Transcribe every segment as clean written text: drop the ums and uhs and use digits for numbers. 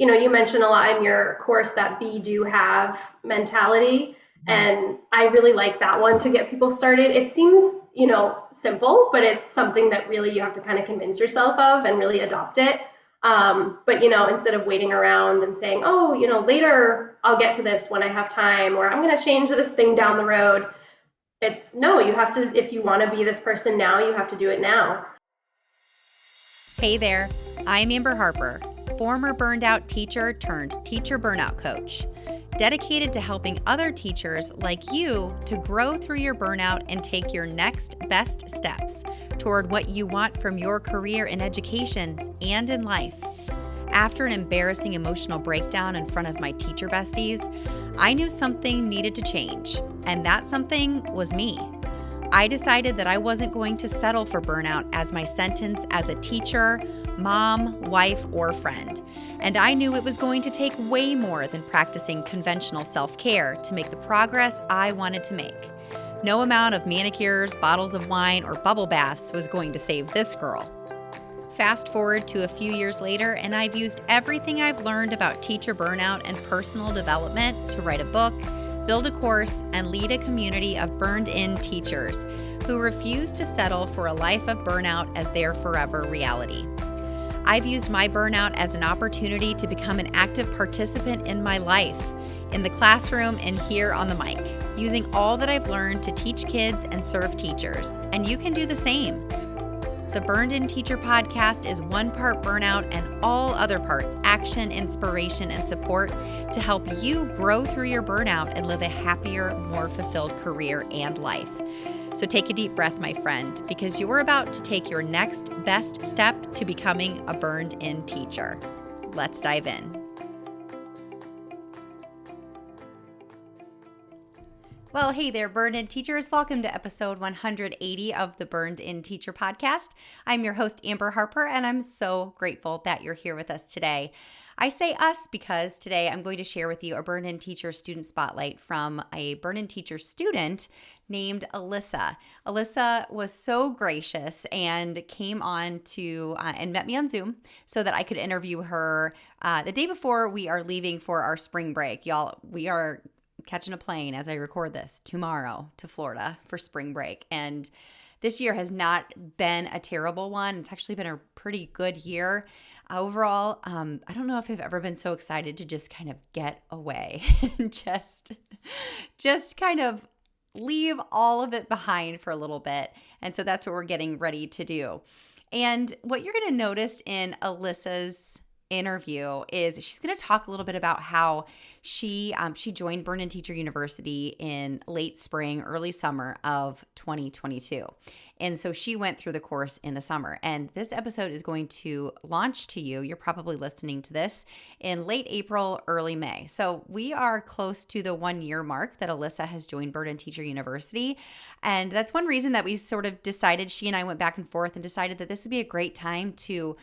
You mentioned a lot in your course that be, do, have mentality. And I really like that one to get people started. It seems, simple, but it's something that really you have to kind of convince yourself of and really adopt it. But, instead of waiting around and saying, oh, later I'll get to this when I have time, or I'm going to change this thing down the road. It's no, you have to, if you want to be this person now, you have to do it now. Hey there, I'm Amber Harper, former burned out teacher turned teacher burnout coach, dedicated to helping other teachers like you to grow through your burnout and take your next best steps toward what you want from your career in education and in life. After an embarrassing emotional breakdown in front of my teacher besties, I knew something needed to change, and that something was me. I decided that I wasn't going to settle for burnout as my sentence as a teacher, mom, wife, or friend. And I knew it was going to take way more than practicing conventional self-care to make the progress I wanted to make. No amount of manicures, bottles of wine, or bubble baths was going to save this girl. Fast forward to a few years later, and I've used everything I've learned about teacher burnout and personal development to write a book, build a course, and lead a community of burned-in teachers who refuse to settle for a life of burnout as their forever reality. I've used my burnout as an opportunity to become an active participant in my life, in the classroom and here on the mic, using all that I've learned to teach kids and serve teachers, and you can do the same. The Burned In Teacher podcast is one part burnout and all other parts action, inspiration, and support to help you grow through your burnout and live a happier, more fulfilled career and life. So take a deep breath, my friend, because you're about to take your next best step to becoming a burned in teacher. Let's dive in. Well, hey there, Burned In Teachers. Welcome to episode 180 of the Burned In Teacher podcast. I'm your host, Amber Harper, and I'm so grateful that you're here with us today. I say us because today I'm going to share with you a Burned In Teacher student spotlight from a Burned In Teacher student named Alyssa. Alyssa was so gracious and came on to and met me on Zoom so that I could interview her the day before we are leaving for our spring break. Y'all, we are catching a plane as I record this tomorrow to Florida for spring break. And this year has not been a terrible one. It's actually been a pretty good year. Overall, I don't know if I've ever been so excited to just kind of get away and just kind of leave all of it behind for a little bit. And so that's what we're getting ready to do. And what you're going to notice in Alyssa's interview is she's going to talk a little bit about how she joined Burned In Teacher University in late spring, early summer of 2022. And so she went through the course in the summer. And this episode is going to launch to you. You're probably listening to this in late April, early May. So we are close to the 1 year mark that Alyssa has joined Burned In Teacher University. And that's one reason that we sort of decided, she and I went back and forth and decided that this would be a great time to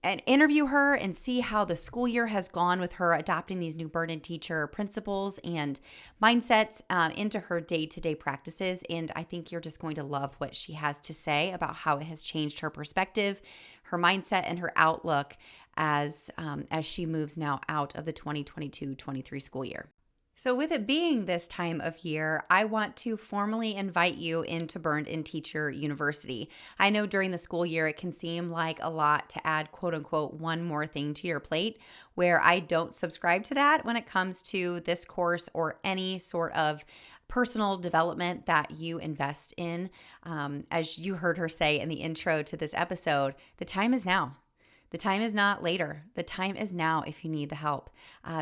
and interview her and see how the school year has gone with her adopting these new Burned In Teacher principles and mindsets into her day-to-day practices. And I think you're just going to love what she has to say about how it has changed her perspective, her mindset, and her outlook as she moves now out of the 2022-23 school year. So with it being this time of year, I want to formally invite you into Burned In Teacher University. I know during the school year, it can seem like a lot to add, quote unquote, one more thing to your plate, where I don't subscribe to that when it comes to this course or any sort of personal development that you invest in. As you heard her say in the intro to this episode, the time is now. The time is not later. The time is now if you need the help.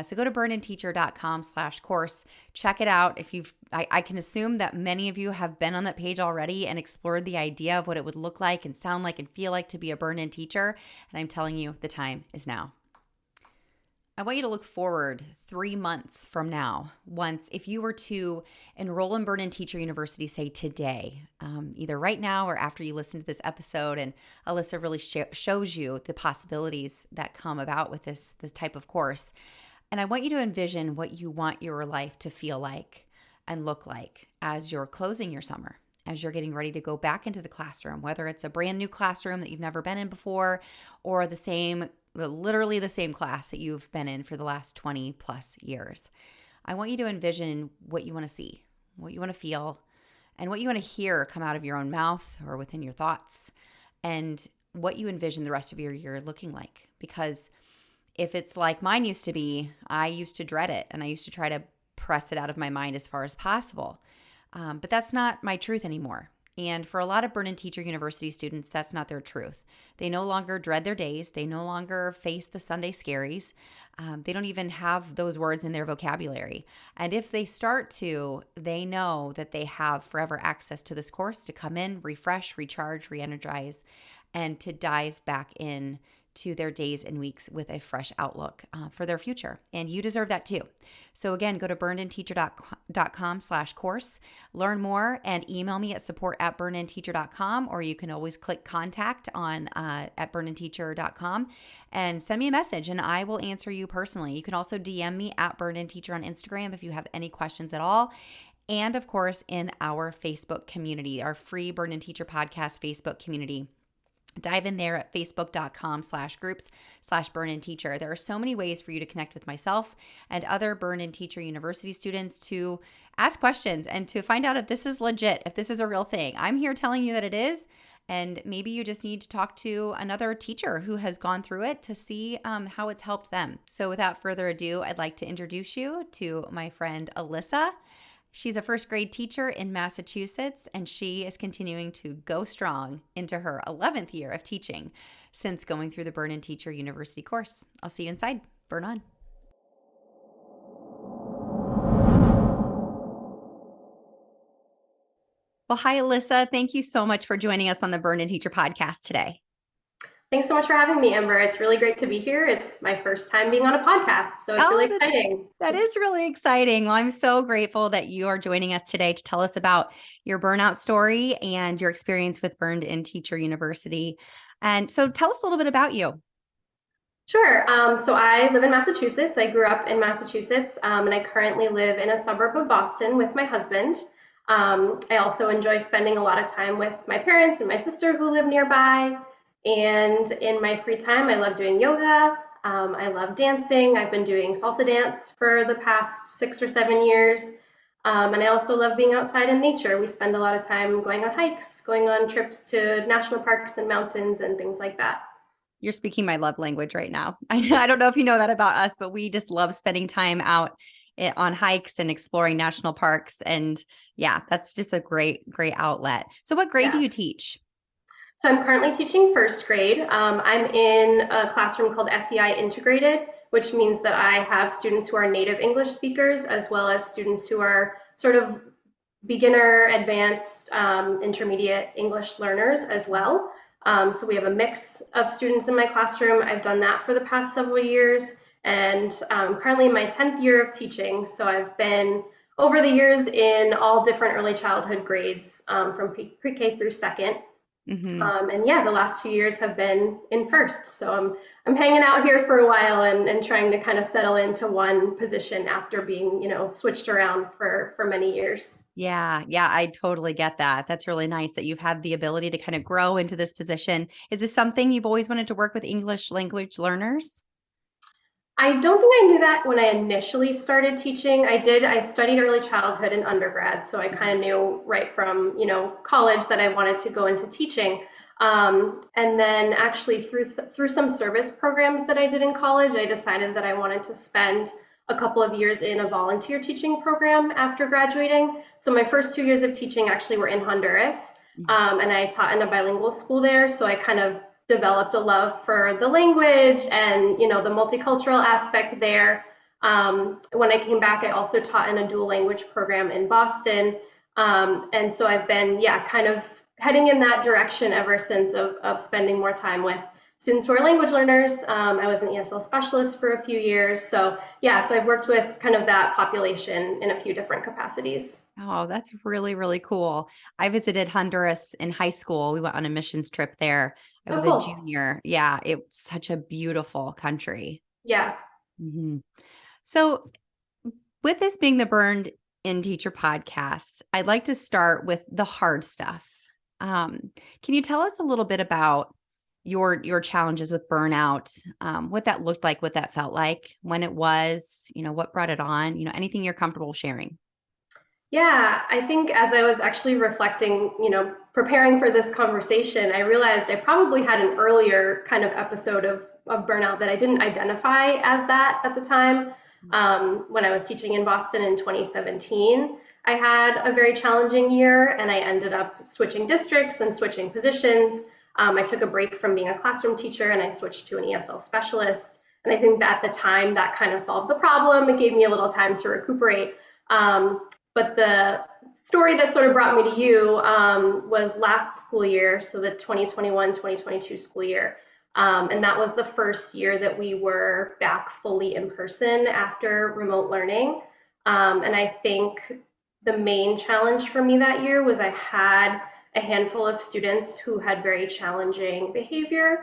So go to burnedinteacher.com/course. Check it out. I can assume that many of you have been on that page already and explored the idea of what it would look like and sound like and feel like to be a burned-in teacher. And I'm telling you, the time is now. I want you to look forward 3 months from now, if you were to enroll in Burned In Teacher University, say today, either right now or after you listen to this episode, and Alyssa really shows you the possibilities that come about with this type of course. And I want you to envision what you want your life to feel like and look like as you're closing your summer, as you're getting ready to go back into the classroom, whether it's a brand new classroom that you've never been in before or the same literally the same class that you've been in for the last 20 plus years. I want you to envision what you want to see, what you want to feel, and what you want to hear come out of your own mouth or within your thoughts, and what you envision the rest of your year looking like. Because if it's like mine used to be, I used to dread it and I used to try to press it out of my mind as far as possible. But that's not my truth anymore. And for a lot of Burn Teacher University students, that's not their truth. They no longer dread their days. They no longer face the Sunday scaries. They don't even have those words in their vocabulary. And if they start to, they know that they have forever access to this course to come in, refresh, recharge, re-energize, and to dive back in to their days and weeks with a fresh outlook for their future. And you deserve that too. So again, go to burnedinteacher.com/course, learn more, and email me at support@burnedinteacher.com, or you can always click contact on at burnedinteacher.com and send me a message and I will answer you personally. You can also DM me at burnedinteacher on Instagram if you have any questions at all. And of course, in our Facebook community, our free Burn Teacher podcast Facebook community. Dive in there at facebook.com/groups/Burn-In-Teacher. There are so many ways for you to connect with myself and other Burn-In-Teacher University students to ask questions and to find out if this is legit, if this is a real thing. I'm here telling you that it is, and maybe you just need to talk to another teacher who has gone through it to see how it's helped them. So without further ado, I'd like to introduce you to my friend Alyssa. She's a first grade teacher in Massachusetts, and she is continuing to go strong into her 11th year of teaching since going through the Burn Teacher University course. I'll see you inside. Burn on. Well, hi, Alyssa. Thank you so much for joining us on the Burn Teacher podcast today. Thanks so much for having me, Amber. It's really great to be here. It's my first time being on a podcast, so it's really exciting. That is really exciting. Well, I'm so grateful that you are joining us today to tell us about your burnout story and your experience with Burn Teacher University. And so tell us a little bit about you. Sure. So I live in Massachusetts. I grew up in Massachusetts, and I currently live in a suburb of Boston with my husband. I also enjoy spending a lot of time with my parents and my sister who live nearby. And in my free time, I love doing yoga. I love dancing. I've been doing salsa dance for the past 6 or 7 years. And I also love being outside in nature. We spend a lot of time going on hikes, going on trips to national parks and mountains and things like that. You're speaking my love language right now. I don't know if you know that about us, but we just love spending time out on hikes and exploring national parks. And yeah, that's just a great outlet. So what grade do you teach? So I'm currently teaching first grade. I'm in a classroom called SEI Integrated, which means that I have students who are native English speakers, as well as students who are sort of beginner, advanced, intermediate English learners as well. So we have a mix of students in my classroom. I've done that for the past several years, and currently in my 10th year of teaching. So I've been over the years in all different early childhood grades, from pre-K through second. Mm-hmm. And yeah, the last few years have been in first. So I'm hanging out here for a while and trying to kind of settle into one position after being, switched around for many years. Yeah, I totally get that. That's really nice that you've had the ability to kind of grow into this position. Is this something you've always wanted to work with English language learners? I don't think I knew that when I initially started teaching. I studied early childhood in undergrad, so I kind of knew right from, college that I wanted to go into teaching. And then actually through some service programs that I did in college, I decided that I wanted to spend a couple of years in a volunteer teaching program after graduating. So my first 2 years of teaching actually were in Honduras, and I taught in a bilingual school there. So I kind of developed a love for the language and the multicultural aspect there. When I came back, I also taught in a dual language program in Boston, and so I've been kind of heading in that direction ever since of spending more time with students who are language learners. I was an ESL specialist for a few years, so I've worked with kind of that population in a few different capacities. Oh, that's really, really cool. I visited Honduras in high school. We went on a missions trip there. I was cool. a junior. Yeah, it's such a beautiful country. Yeah. Mm-hmm. So with this being the Burned in Teacher podcast, I'd like to start with the hard stuff. Can you tell us a little bit about your challenges with burnout, what that looked like, what that felt like, when it was, what brought it on, anything you're comfortable sharing. Yeah, I think as I was actually reflecting, preparing for this conversation, I realized I probably had an earlier kind of episode of burnout that I didn't identify as that at the time. When I was teaching in Boston in 2017, I had a very challenging year and I ended up switching districts and switching positions. I took a break from being a classroom teacher and I switched to an ESL specialist. And I think that at the time that kind of solved the problem. It gave me a little time to recuperate. But the story that sort of brought me to you was last school year, so the 2021-2022 school year. And that was the first year that we were back fully in person after remote learning. And I think the main challenge for me that year was I had a handful of students who had very challenging behavior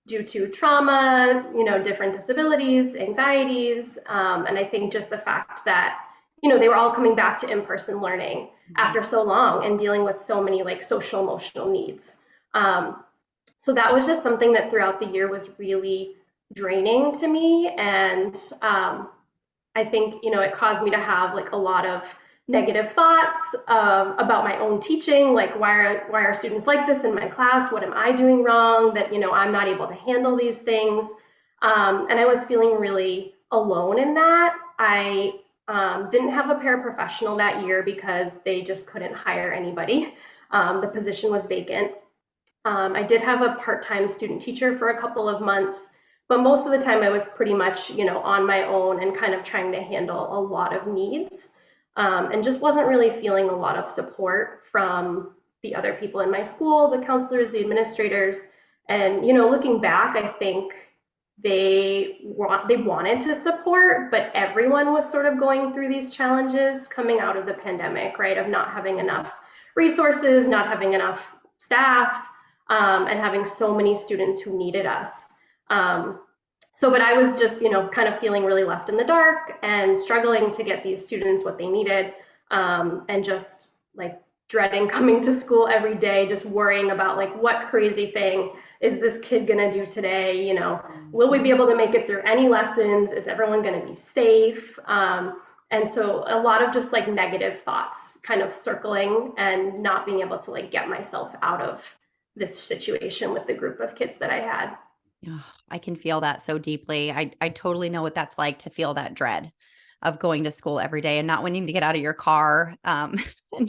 due to trauma, different disabilities, anxieties, and I think just the fact that they were all coming back to in-person learning after so long and dealing with so many like social emotional needs. So that was just something that throughout the year was really draining to me. And I think, it caused me to have like a lot of negative thoughts about my own teaching, like why are students like this in my class? What am I doing wrong that, I'm not able to handle these things? And I was feeling really alone in that. I didn't have a paraprofessional that year because they just couldn't hire anybody. The position was vacant. I did have a part-time student teacher for a couple of months, but most of the time I was pretty much, on my own and kind of trying to handle a lot of needs, and just wasn't really feeling a lot of support from the other people in my school, the counselors, the administrators. And, looking back, I think they wanted to support, but everyone was sort of going through these challenges coming out of the pandemic, right? Of not having enough resources, not having enough staff, and having so many students who needed us. But I was just, kind of feeling really left in the dark and struggling to get these students what they needed, and just like dreading coming to school every day, just worrying about like what crazy thing is this kid gonna do today? Will we be able to make it through any lessons? Is everyone gonna be safe? And so a lot of just like negative thoughts kind of circling and not being able to like get myself out of this situation with the group of kids that I had. Ugh, I can feel that so deeply. I totally know what that's like to feel that dread of going to school every day and not wanting to get out of your car, and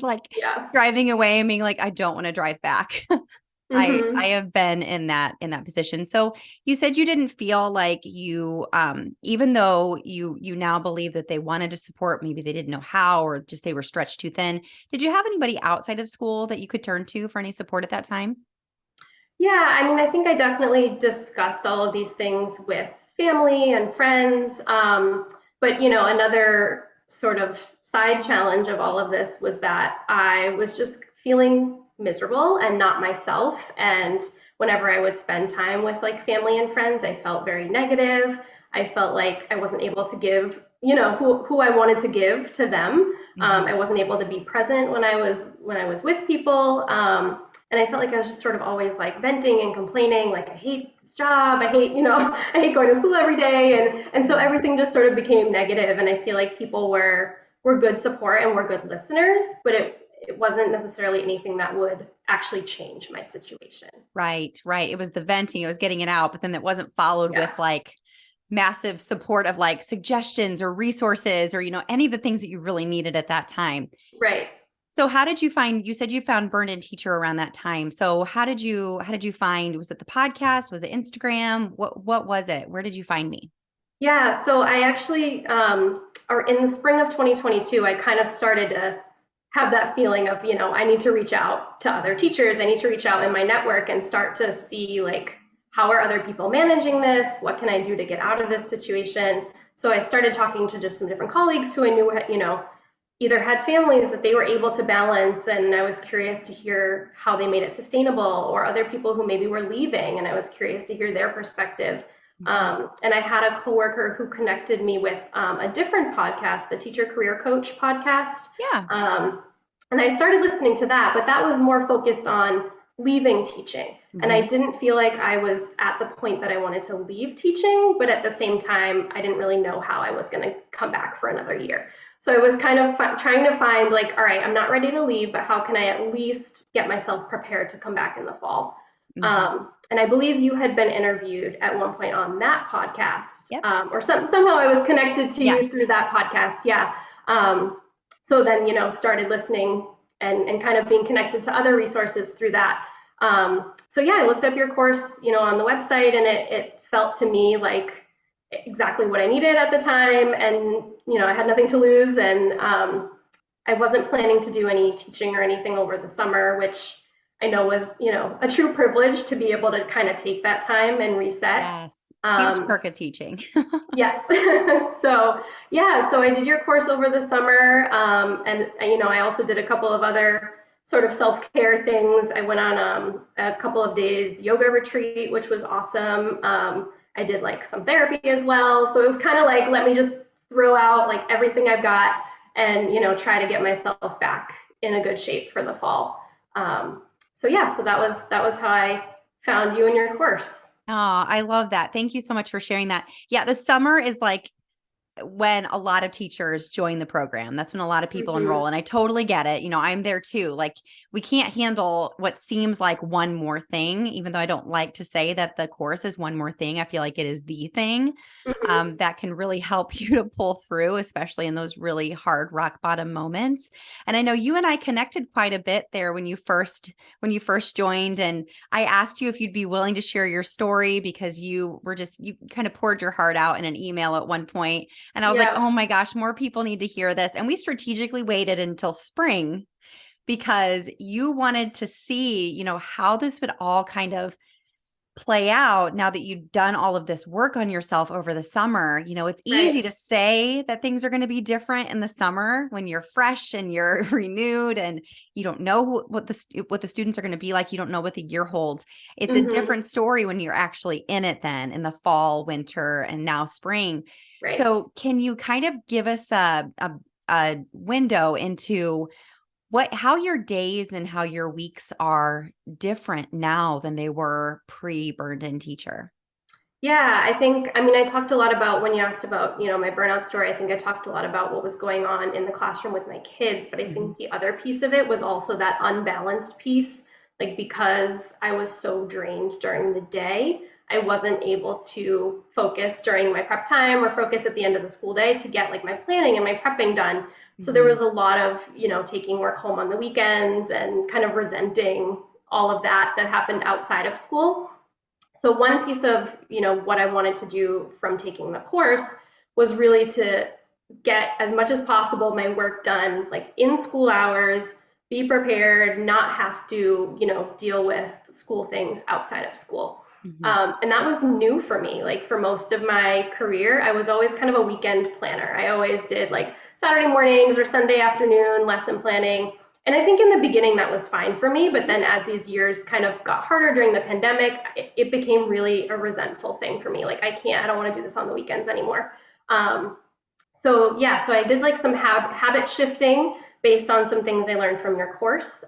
like Yeah. driving away and being like, I don't want to drive back. I Mm-hmm. have been in that position. So you said you didn't feel like you, even though you now believe that they wanted to support, maybe they didn't know how, or just they were stretched too thin. Did you have anybody outside of school that you could turn to for any support at that time? Yeah, I mean, I think I definitely discussed all of these things with family and friends. But, another sort of side challenge of all of this was that I was just feeling miserable and not myself. And whenever I would spend time with like family and friends, I felt very negative. I felt like I wasn't able to give, who I wanted to give to them. I wasn't able to be present when I was with people. And I felt like I was just sort of always like venting and complaining, like I hate this job, I hate, I hate going to school every day, and so everything just sort of became negative. And I feel like people were good support and were good listeners, but it wasn't necessarily anything that would actually change my situation. Right, right. It was the venting, it was getting it out, but then it wasn't followed with Yeah, like massive support of like suggestions or resources or, any of the things that you really needed at that time. right. So how did you find, you said you found Burned In Teacher around that time. So how did you find, was it the podcast? Was it Instagram? What was it? Where did you find me? Yeah, so I actually, or in the spring of 2022, I kind of started to have that feeling of, I need to reach out to other teachers. I need to reach out in my network and start to see like, how are other people managing this? What can I do to get out of this situation? So I started talking to just some different colleagues who I knew, either had families that they were able to balance, and I was curious to hear how they made it sustainable, or other people who maybe were leaving, and I was curious to hear their perspective. And I had a coworker who connected me with a different podcast, the Teacher Career Coach podcast. Yeah. And I started listening to that, but that was more focused on leaving teaching. And I Hmm. didn't feel like I was at the point that I wanted to leave teaching, but at the same time, I didn't really know how I was going to come back for another year. So I was kind of trying to find, like, all right, I'm not ready to leave, but how can I at least get myself prepared to come back in the fall? Hmm. And I believe you had been interviewed at one point on that podcast, Yep. or somehow I was connected to you through Yes. that podcast. Yeah. So then, started listening and kind of being connected to other resources through that. So yeah, I looked up your course, on the website, and it felt to me like exactly what I needed at the time. And, I had nothing to lose. And I wasn't planning to do any teaching or anything over the summer, which I know was, a true privilege to be able to kind of take that time and reset. Yes. Huge Um, perk of teaching. yes. So yeah, so I did your course over the summer. And, I also did a couple of other sort of self-care things. I went on a couple of days yoga retreat, which was awesome. I did like some therapy as well. So it was kind of like, let me just throw out like everything I've got and, try to get myself back in a good shape for the fall. So yeah, so that was how I found you and your course. Oh, I love that. Thank you so much for sharing that. Yeah, the summer is like when a lot of teachers join the program. That's when a lot of people Hmm. enroll. And I totally get it. I'm there too. Like, we can't handle what seems like one more thing, even though I don't like to say that the course is one more thing. I feel like it is the thing Hmm. that can really help you to pull through, especially in those really hard rock bottom moments. And I know you and I connected quite a bit there when you first joined. And I asked you if you'd be willing to share your story because you kind of poured your heart out in an email at one point, and I was like, Yeah. oh my gosh, more people need to hear this. And we strategically waited until spring because you wanted to see, how this would all kind of play out now that you've done all of this work on yourself over the summer. It's easy Right. to say that things are going to be different in the summer when you're fresh and you're renewed and you don't know what the students are going to be like. You don't know what the year holds. It's a Hmm. different story when you're actually in it then in the fall, winter, and now spring. Right. So can you kind of give us a window into how your days and how your weeks are different now than they were pre-burned in teacher? Yeah, I mean, I talked a lot about when you asked about, my burnout story. I think I talked a lot about what was going on in the classroom with my kids, but I Hmm. think the other piece of it was also that unbalanced piece. Like, because I was so drained during the day, I wasn't able to focus during my prep time or focus at the end of the school day to get like my planning and my prepping done. So there Hmm. was a lot of, taking work home on the weekends and kind of resenting all of that happened outside of school. So one piece of, what I wanted to do from taking the course was really to get as much as possible my work done like in school hours, be prepared, not have to, deal with school things outside of school. Hmm. And that was new for me. Like, for most of my career, I was always kind of a weekend planner. I always did like Saturday mornings or Sunday afternoon lesson planning. And I think in the beginning that was fine for me, but then as these years kind of got harder during the pandemic, it became really a resentful thing for me. Like, I don't want to do this on the weekends anymore. Um, so yeah, so I did like some habit shifting based on some things I learned from your course.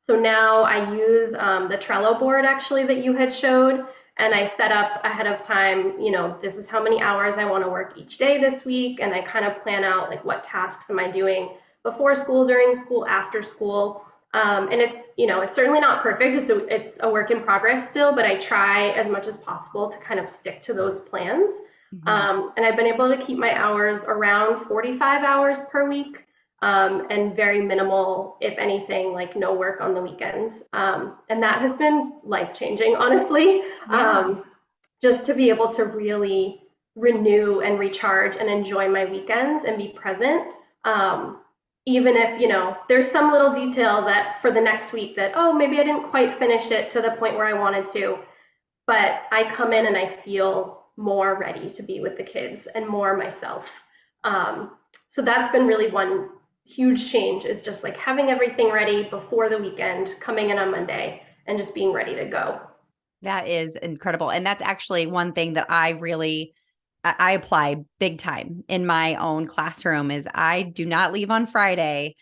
So now I use the Trello board actually that you had showed, and I set up ahead of time, this is how many hours I want to work each day this week, and I kind of plan out like what tasks am I doing before school, during school, after school. And it's certainly not perfect. It's a work in progress still, but I try as much as possible to kind of stick to those plans. Hmm. And I've been able to keep my hours around 45 hours per week, and very minimal, if anything, like no work on the weekends. And that has been life changing, honestly, Yeah. just to be able to really renew and recharge and enjoy my weekends and be present. Um, Even if, there's some little detail that for the next week that, oh, maybe I didn't quite finish it to the point where I wanted to, but I come in and I feel more ready to be with the kids and more myself. Um, so that's been really one huge change, is just like having everything ready before the weekend, coming in on Monday and just being ready to go. That is incredible. And that's actually one thing that I apply big time in my own classroom is I do not leave on Friday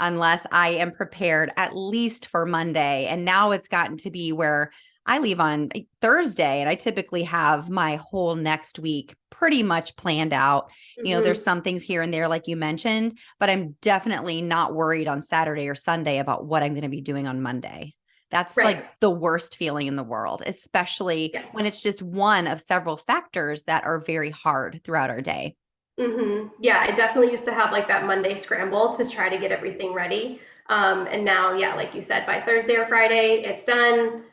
unless I am prepared at least for Monday. And now it's gotten to be where I leave on Thursday and I typically have my whole next week pretty much planned out. There's Hmm. some things here and there, like you mentioned, but I'm definitely not worried on Saturday or Sunday about what I'm going to be doing on Monday. That's like Right. the worst feeling in the world, especially when Yes. it's just one of several factors that are very hard throughout our day. Yeah, I definitely used to have like that Monday scramble to try to get everything ready. And now, yeah, like you said, by Thursday or Friday, it's done,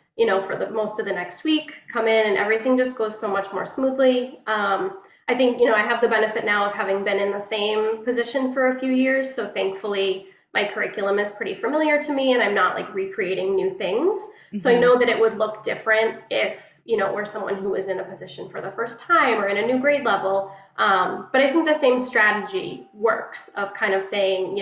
for the most of the next week, come in and everything just goes so much more smoothly. I think, I have the benefit now of having been in the same position for a few years. So thankfully, my curriculum is pretty familiar to me and I'm not like recreating new things. So I Hmm. know that it would look different if, it were someone who was in a position for the first time or in a new grade level. But I think the same strategy works of kind of saying,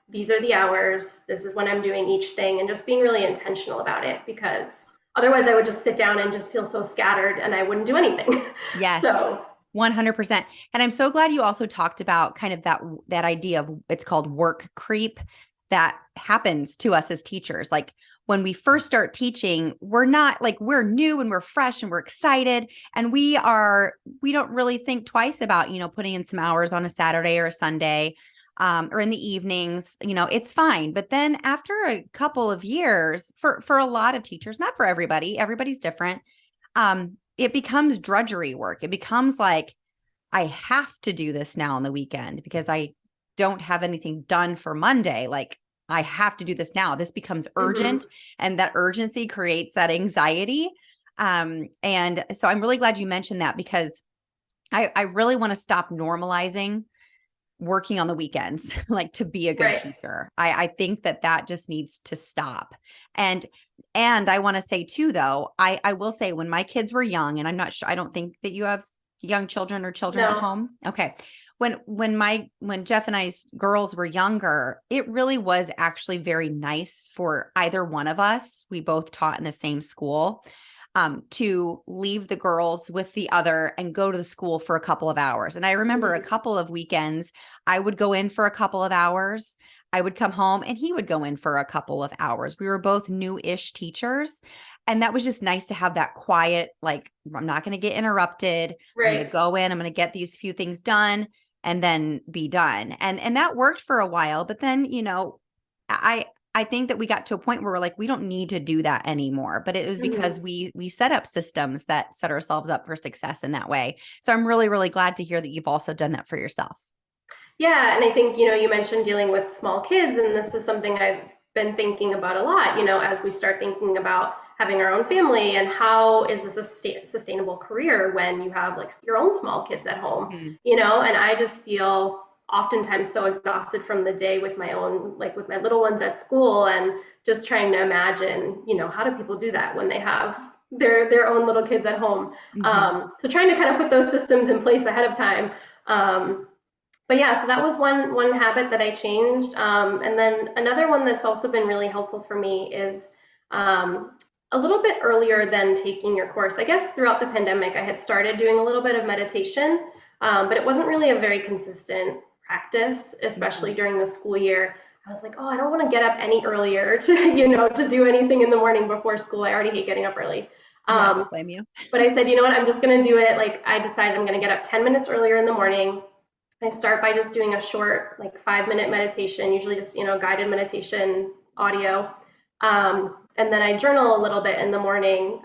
these are the hours, this is when I'm doing each thing, and just being really intentional about it because otherwise I would just sit down and just feel so scattered and I wouldn't do anything. Yes. So, 100%. And I'm so glad you also talked about kind of that idea of it's called work creep that happens to us as teachers. Like when we first start teaching, we're not like we're new and we're fresh and we're excited and we don't really think twice about, putting in some hours on a Saturday or a Sunday or in the evenings, it's fine. But then after a couple of years for a lot of teachers, not for everybody, everybody's different, it becomes drudgery work. It becomes like, I have to do this now on the weekend because I don't have anything done for Monday. Like, I have to do this now. This becomes mhm, urgent, and that urgency creates that anxiety. And so I'm really glad you mentioned that because I really want to stop normalizing working on the weekends, like to be a good right. teacher. I think that just needs to stop. And I want to say too, though, I will say when my kids were young, and I'm not sure, I don't think that you have young children or children at No. home. Okay. When Jeff and I's girls were younger, it really was actually very nice for either one of us. We both taught in the same school, to leave the girls with the other and go to the school for a couple of hours. And I remember a Mhm. couple of weekends, I would go in for a couple of hours. I would come home and he would go in for a couple of hours. We were both new-ish teachers. And that was just nice to have that quiet, like, I'm not going to get interrupted. I'm going to Right. go in, I'm going to get these few things done and then be done. And that worked for a while. But then, I I think that we got to a point where we're like, we don't need to do that anymore. But it was because Mhm. we set up systems that set ourselves up for success in that way. So I'm really, really glad to hear that you've also done that for yourself. Yeah, and I think, you mentioned dealing with small kids, and this is something I've been thinking about a lot, as we start thinking about having our own family and how is this a sustainable career when you have like your own small kids at home, Mhm. and I just feel oftentimes so exhausted from the day with my own, like with my little ones at school and just trying to imagine, how do people do that when they have their own little kids at home? Mhm. So trying to kind of put those systems in place ahead of time. But yeah, so that was one habit that I changed. And then another one that's also been really helpful for me is a little bit earlier than taking your course. I guess throughout the pandemic, I had started doing a little bit of meditation, but it wasn't really a very consistent practice, especially Mhm. during the school year. I was like, oh, I don't want to get up any earlier to, to do anything in the morning before school. I already hate getting up early. Yeah, I don't Um, blame you. but I said, you know what, I'm just going to do it. Like I decided I'm going to get up 10 minutes earlier in the morning. I start by just doing a short, like 5 minute meditation, usually just, guided meditation audio. And then I journal a little bit in the morning,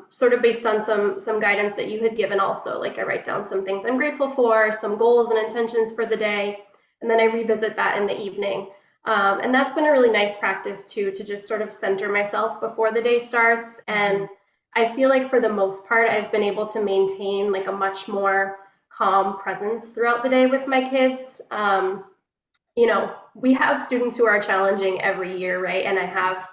sort of based on some guidance that you had given also. Like I write down some things I'm grateful for, some goals and intentions for the day, and then I revisit that in the evening. And that's been a really nice practice too, to just sort of center myself before the day starts. And Mhm. I feel like for the most part, I've been able to maintain like a much more calm presence throughout the day with my kids. We have students who are challenging every year, right? And I have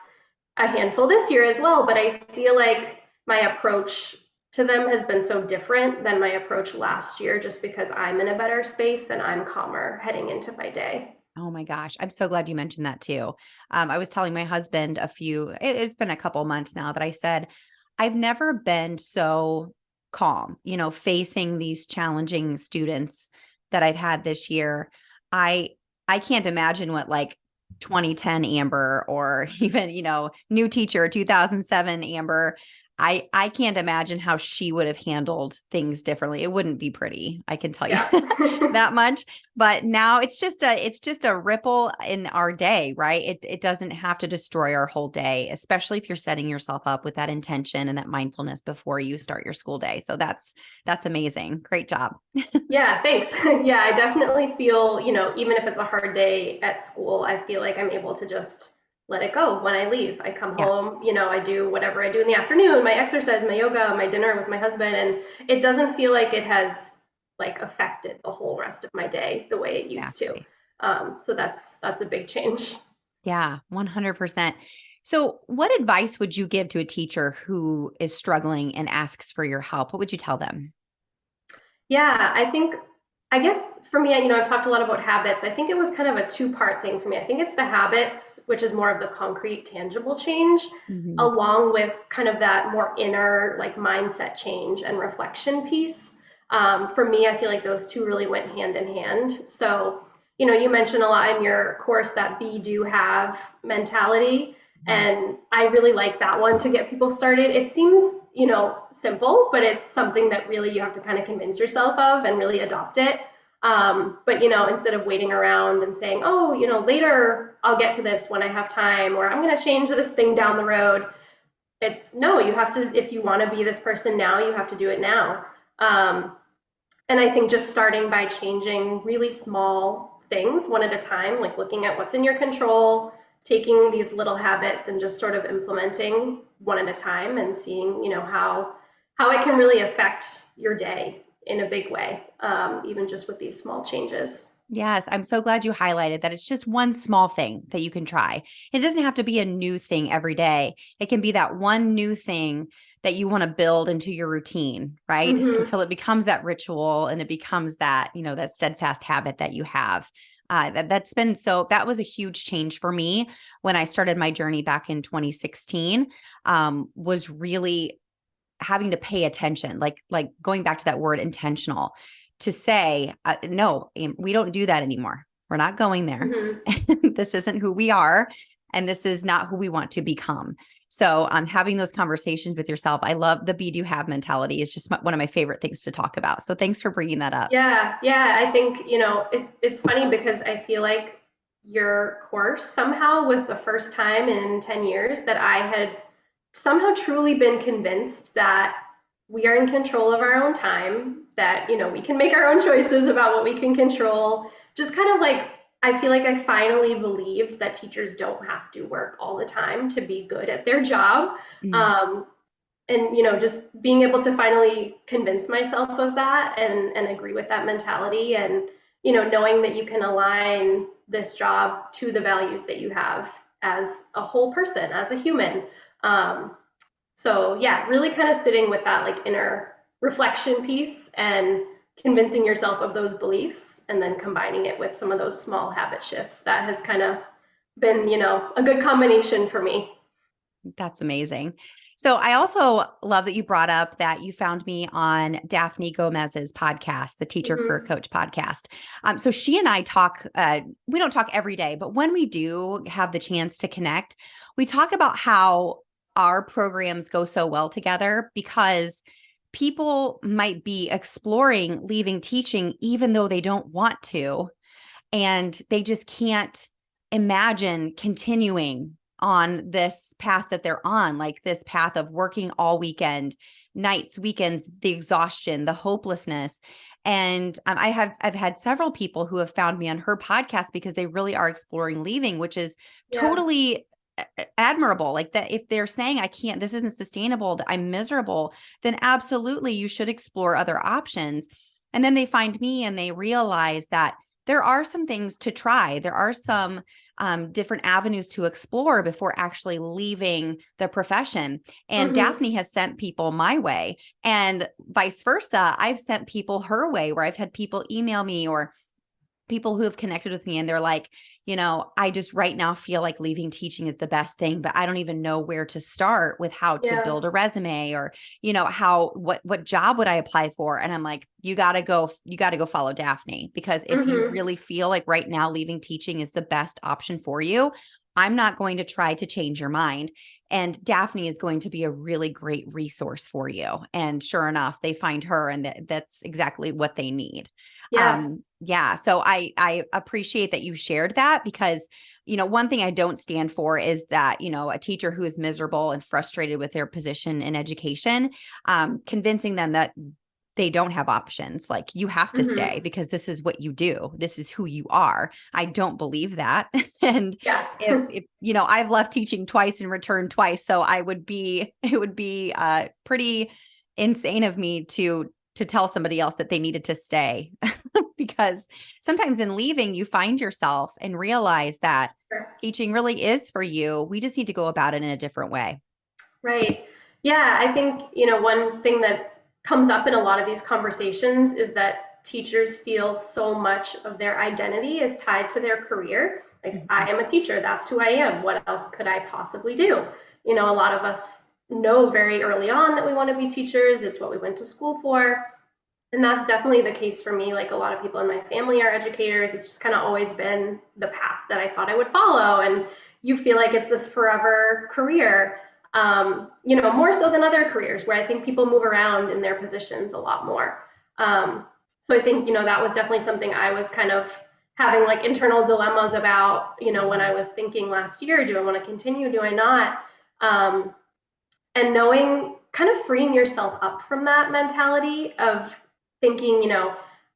a handful this year as well, but I feel like my approach to them has been so different than my approach last year just because I'm in a better space and I'm calmer heading into my day. Oh my gosh. I'm so glad you mentioned that too. I was telling my husband it's been a couple months now that I said, I've never been so calm, facing these challenging students that I've had this year. I, I can't imagine what like 2010 Amber, or even, new teacher 2007 Amber, I can't imagine how she would have handled things differently. It wouldn't be pretty. I can tell you Yeah. that much. But now it's just a ripple in our day, right? It doesn't have to destroy our whole day, especially if you're setting yourself up with that intention and that mindfulness before you start your school day. So that's amazing. Great job. Yeah, thanks. Yeah, I definitely feel, even if it's a hard day at school, I feel like I'm able to just let it go when I leave. I come Yeah. home, I do whatever I do in the afternoon, my exercise, my yoga, my dinner with my husband, and it doesn't feel like it has like affected the whole rest of my day the way it used to. Exactly. So that's a big change. Yeah, 100%. So, what advice would you give to a teacher who is struggling and asks for your help? What would you tell them? Yeah, I guess for me, I've talked a lot about habits. I think it was kind of a two-part thing for me. I think it's the habits, which is more of the concrete, tangible change, Hmm. along with kind of that more inner, like mindset change and reflection piece. For me, I feel like those two really went hand in hand. So, you mentioned a lot in your course that be, do, have mentality. And I really like that one to get people started. It seems, simple, but it's something that really you have to kind of convince yourself of and really adopt it. But, instead of waiting around and saying, oh, later I'll get to this when I have time, or I'm going to change this thing down the road, it's no, you have to, if you want to be this person now, you have to do it now. And I think just starting by changing really small things one at a time, like looking at what's in your control, taking these little habits and just sort of implementing one at a time and seeing, how it can really affect your day in a big way, even just with these small changes. Yes, I'm so glad you highlighted that it's just one small thing that you can try. It doesn't have to be a new thing every day. It can be that one new thing that you want to build into your routine, right? Mm-hmm. Until it becomes that ritual and it becomes that, that steadfast habit that you have. That was a huge change for me when I started my journey back in 2016, was really having to pay attention, like going back to that word intentional, to say, no, we don't do that anymore. We're not going there. Mm-hmm. This isn't who we are. And this is not who we want to become. So having those conversations with yourself, I love the be do have mentality is just one of my favorite things to talk about. So thanks for bringing that up. Yeah, yeah. I think, it's funny because I feel like your course somehow was the first time in 10 years that I had somehow truly been convinced that we are in control of our own time, that, we can make our own choices about what we can control. Just kind of like, I feel like I finally believed that teachers don't have to work all the time to be good at their job. Mm. Um, and just being able to finally convince myself of that and agree with that mentality, and knowing that you can align this job to the values that you have as a whole person, as a human. So yeah, really kind of sitting with that like inner reflection piece and convincing yourself of those beliefs, and then combining it with some of those small habit shifts, that has kind of been a good combination for me. That's amazing. So I also love that you brought up that you found me on Daphne Gomez's podcast, the Teacher Career Mm-hmm. Coach podcast. So she and I talk, we don't talk every day, but when we do have the chance to connect, we talk about how our programs go so well together because people might be exploring leaving teaching even though they don't want to, and they just can't imagine continuing on this path that they're on, like this path of working all weekend, nights, weekends, the exhaustion, the hopelessness. And I've had several people who have found me on her podcast because they really are exploring leaving, which is Yeah. totally admirable. Like that, if they're saying, I can't, this isn't sustainable, I'm miserable, then absolutely you should explore other options. And then they find me and they realize that there are some things to try. There are some different avenues to explore before actually leaving the profession. And Mm-hmm. Daphne has sent people my way, and vice versa. I've sent people her way, where I've had people email me or people who have connected with me and they're like, I just right now feel like leaving teaching is the best thing, but I don't even know where to start with how to Yeah. build a resume or, what job would I apply for? And I'm like, you got to go follow Daphne, because if you Hmm. really feel like right now leaving teaching is the best option for you, I'm not going to try to change your mind. And Daphne is going to be a really great resource for you. And sure enough, they find her, and that's exactly what they need. Yeah. Yeah. So I appreciate that you shared that, because, one thing I don't stand for is that, a teacher who is miserable and frustrated with their position in education, convincing them that they don't have options. Like, you have to Hmm. stay because this is what you do. This is who you are. I don't believe that. And Yeah. if I've left teaching twice and returned twice. So it would be pretty insane of me to tell somebody else that they needed to stay. Because sometimes in leaving, you find yourself and realize that Sure. teaching really is for you. We just need to go about it in a different way. Right. Yeah, I think, one thing that comes up in a lot of these conversations is that teachers feel so much of their identity is tied to their career. Like, Mhm. I am a teacher, that's who I am. What else could I possibly do? A lot of us know very early on that we want to be teachers, it's what we went to school for. And that's definitely the case for me. Like, a lot of people in my family are educators. It's just kind of always been the path that I thought I would follow. And you feel like it's this forever career, more so than other careers where I think people move around in their positions a lot more. So I think, that was definitely something I was kind of having like internal dilemmas about, when I was thinking last year, do I want to continue? Do I not? Um, and knowing, kind of freeing yourself up from that mentality of thinking,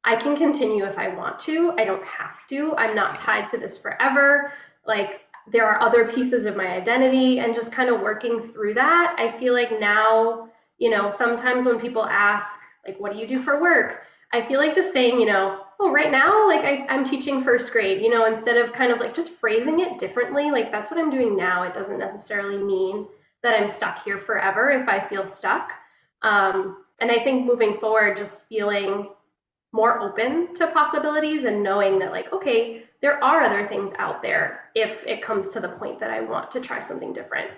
I can continue if I want to. I don't have to. I'm not Right. tied to this forever. Like, there are other pieces of my identity, and just kind of working through that. I feel like now, sometimes when people ask, like, what do you do for work? I feel like just saying, oh, right now, like, I'm teaching first grade, instead of kind of like just phrasing it differently. Like, that's what I'm doing now. It doesn't necessarily mean that I'm stuck here forever if I feel stuck. And I think moving forward, just feeling more open to possibilities and knowing that, like, okay, there are other things out there if it comes to the point that I want to try something different.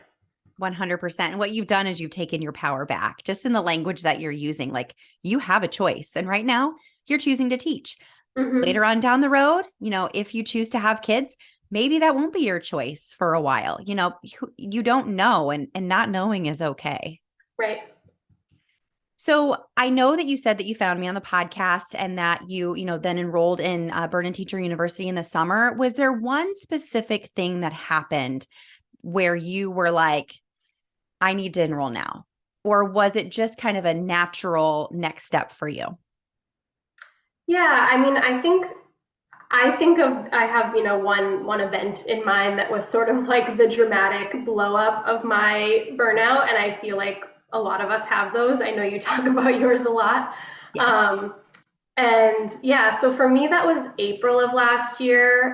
100%. And what you've done is you've taken your power back just in the language that you're using. Like, you have a choice. And right now, you're choosing to teach. Mm-hmm. Later on down the road, if you choose to have kids, maybe that won't be your choice for a while. You don't know, and not knowing is okay. Right. So I know that you said that you found me on the podcast and that then enrolled in Burden Teacher University in the summer. Was there one specific thing that happened where you were like, I need to enroll now? Or was it just kind of a natural next step for you? Yeah, I mean, I have, one event in mind that was sort of like the dramatic blow up of my burnout, and I feel like a lot of us have those. I know you talk about yours a lot. Yes. Um, and yeah, so for me, that was April of last year,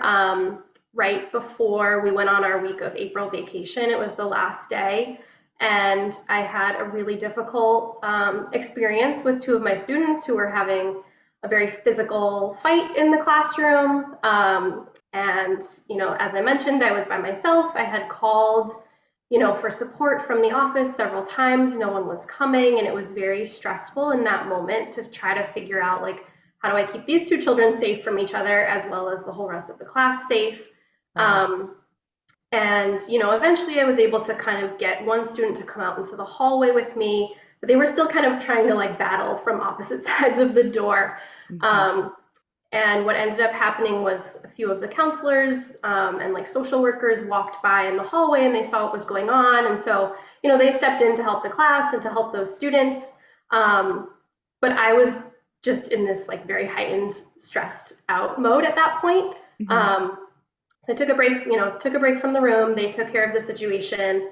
right before we went on our week of April vacation. It was the last day. And I had a really difficult experience with two of my students who were having a very physical fight in the classroom. And, as I mentioned, I was by myself. I had called, for support from the office several times. No one was coming. And it was very stressful in that moment to try to figure out, like, how do I keep these two children safe from each other as well as the whole rest of the class safe? Right. Um, and, eventually I was able to kind of get one student to come out into the hallway with me, but they were still kind of trying to like battle from opposite sides of the door. Mhm. Um, and what ended up happening was a few of the counselors and like social workers walked by in the hallway and they saw what was going on. And so, they stepped in to help the class and to help those students. But I was just in this like very heightened, stressed out mode at that point. Mhm. Um, so I took a break from the room. They took care of the situation.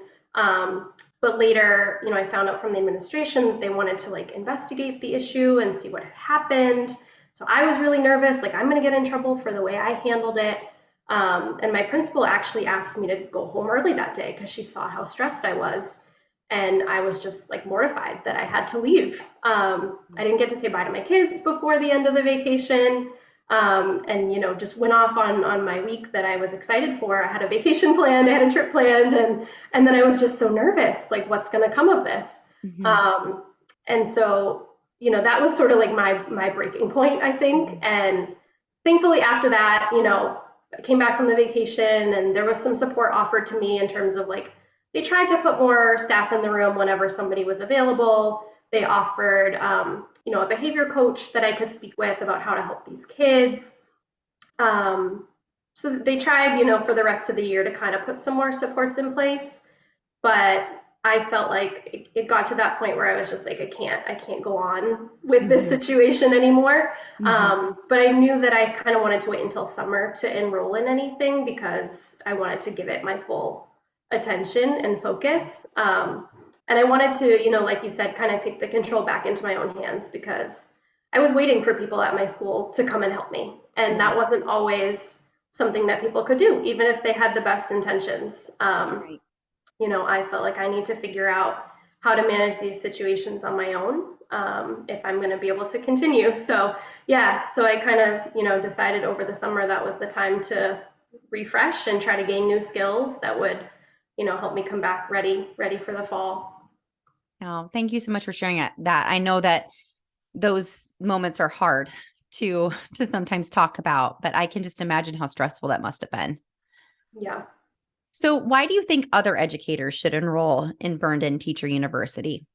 But later, I found out from the administration that they wanted to like investigate the issue and see what had happened. So I was really nervous, like, I'm going to get in trouble for the way I handled it. And my principal actually asked me to go home early that day because she saw how stressed I was. And I was just like mortified that I had to leave. I didn't get to say bye to my kids before the end of the vacation. and just went off on my week that I was excited for. I had a vacation planned, I had a trip planned, and then I was just so nervous, like what's going to come of this. Hmm. Um, and so that was sort of like my breaking point, I think. And thankfully after that, I came back from the vacation and there was some support offered to me in terms of like they tried to put more staff in the room whenever somebody was available. They offered, a behavior coach that I could speak with about how to help these kids. Um, so they tried, for the rest of the year to kind of put some more supports in place. But I felt like it got to that point where I was just like, I can't go on with this Hmm. situation anymore. Hmm. But I knew that I kind of wanted to wait until summer to enroll in anything because I wanted to give it my full attention and focus. And I wanted to, like you said, kind of take the control back into my own hands because I was waiting for people at my school to come and help me. And Yeah. that wasn't always something that people could do, even if they had the best intentions. Right. I felt like I need to figure out how to manage these situations on my own if I'm going to be able to continue. So, yeah, so I kind of, decided over the summer that was the time to refresh and try to gain new skills that would, help me come back ready for the fall. Oh, thank you so much for sharing that. I know that those moments are hard to sometimes talk about, but I can just imagine how stressful that must have been. Yeah. So, why do you think other educators should enroll in Burned In Teacher University?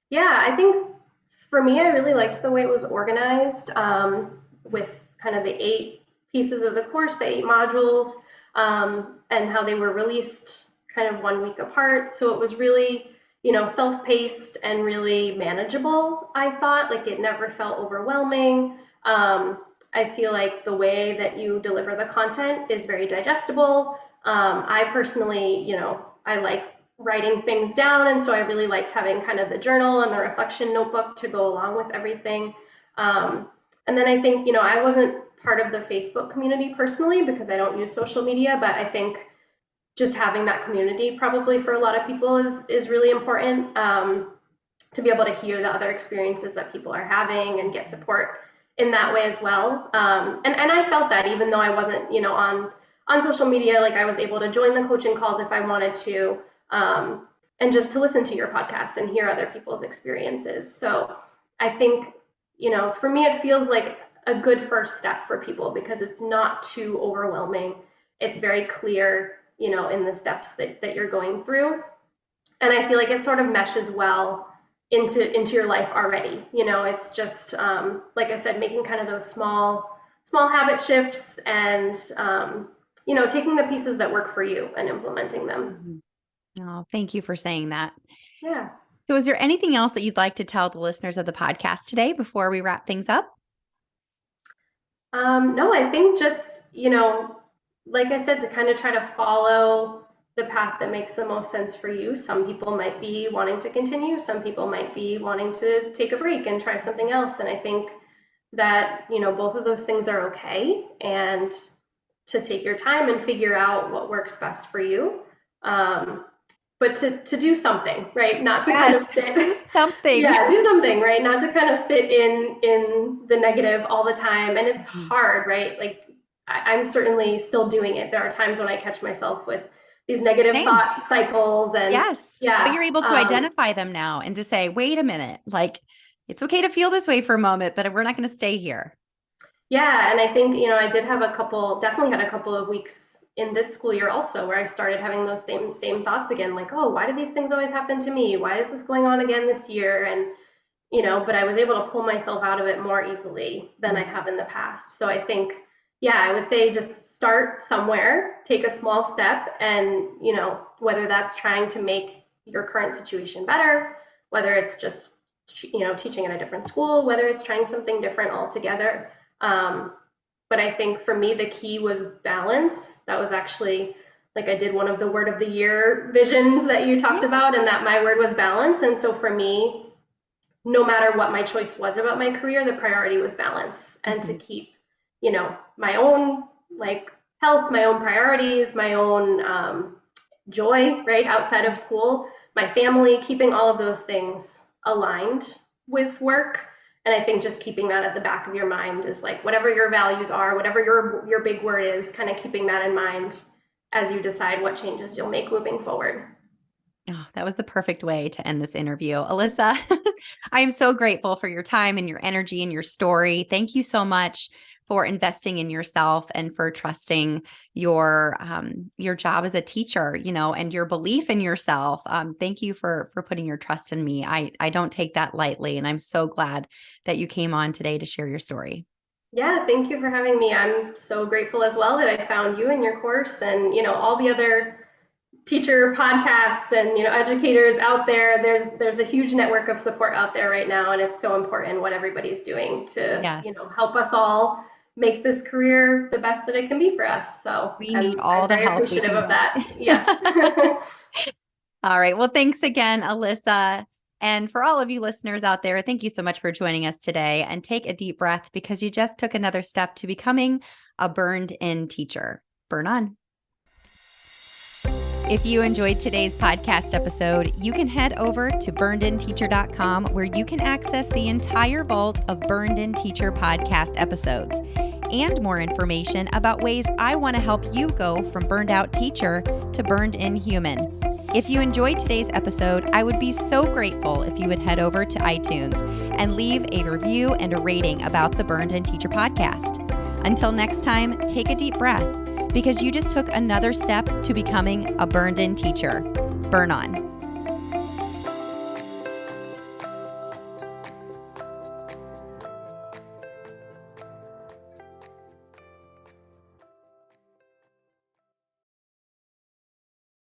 Yeah, I think for me, I really liked the way it was organized with kind of the 8 pieces of the course, the 8 modules, and how they were released kind of one week apart. So it was really, self-paced and really manageable, I thought. Like it never felt overwhelming. I feel like the way that you deliver the content is very digestible. I personally, I like writing things down. And so I really liked having kind of the journal and the reflection notebook to go along with everything. And then I think, I wasn't part of the Facebook community personally because I don't use social media, but I think just having that community probably for a lot of people is really important to be able to hear the other experiences that people are having and get support in that way as well. And I felt that even though I wasn't, on social media, like I was able to join the coaching calls if I wanted to, and just to listen to your podcast and hear other people's experiences. So I think, for me, it feels like a good first step for people because it's not too overwhelming. It's very clear, in the steps that you're going through. And I feel like it sort of meshes well into your life already. It's just like I said, making kind of those small habit shifts and taking the pieces that work for you and implementing them. Mhm. Oh, thank you for saying that. Yeah. So, is there anything else that you'd like to tell the listeners of the podcast today before we wrap things up? No, I think just, like I said, to kind of try to follow the path that makes the most sense for you. Some people might be wanting to continue, some people might be wanting to take a break and try something else. And I think that, both of those things are okay and to take your time and figure out what works best for you. Um, but to do something, right? Not to kind of Yes, sit, do something. yeah, do something, right? Not to kind of sit in the negative all the time. And it's Mhm. hard, right? Like I'm certainly still doing it. There are times when I catch myself with these negative Same. thought cycles and Yes. But yeah. you're able to identify them now and to say, wait a minute, like it's okay to feel this way for a moment, but we're not going to stay here. Yeah, and I think, I did have definitely had a couple of weeks in this school year also where I started having those same thoughts again, like, oh, why do these things always happen to me? Why is this going on again this year? And, but I was able to pull myself out of it more easily than I Mhm. have in the past. So I think, yeah, I would say just start somewhere, take a small step, and, whether that's trying to make your current situation better, whether it's just, teaching in a different school, whether it's trying something different altogether. Um, but I think for me, the key was balance. That was actually like I did one of the word of the year visions that you talked Yeah. about, and that my word was balance. And so for me, no matter what my choice was about my career, the priority was balance and to Mhm. keep, my own like health, my own priorities, my own joy, right, outside of school, my family, keeping all of those things aligned with work. And I think just keeping that at the back of your mind is like, whatever your values are, whatever your big word is, kind of keeping that in mind as you decide what changes you'll make moving forward. Oh, that was the perfect way to end this interview. Alyssa, I am so grateful for your time and your energy and your story. Thank you so much for investing in yourself and for trusting your job as a teacher, and your belief in yourself. Thank you for putting your trust in me. I don't take that lightly, and I'm so glad that you came on today to share your story. Yeah, thank you for having me. I'm so grateful as well that I found you in your course, and all the other teacher podcasts and educators out there. There's a huge network of support out there right now, and it's so important what everybody's doing to Yes. help us all make this career the best that it can be for us. So We need I'm all the very help we appreciative can of get. that. Yes. All right. Well, thanks again, Alyssa. And for all of you listeners out there, thank you so much for joining us today. And take a deep breath because you just took another step to becoming a burned in teacher. Burn on. If you enjoyed today's podcast episode, you can head over to burnedinteacher.com where you can access the entire vault of Burned In Teacher podcast episodes and more information about ways I want to help you go from burned out teacher to burned in human. If you enjoyed today's episode, I would be so grateful if you would head over to iTunes and leave a review and a rating about the Burned In Teacher podcast. Until next time, take a deep breath because you just took another step to becoming a burned in teacher. Burn on.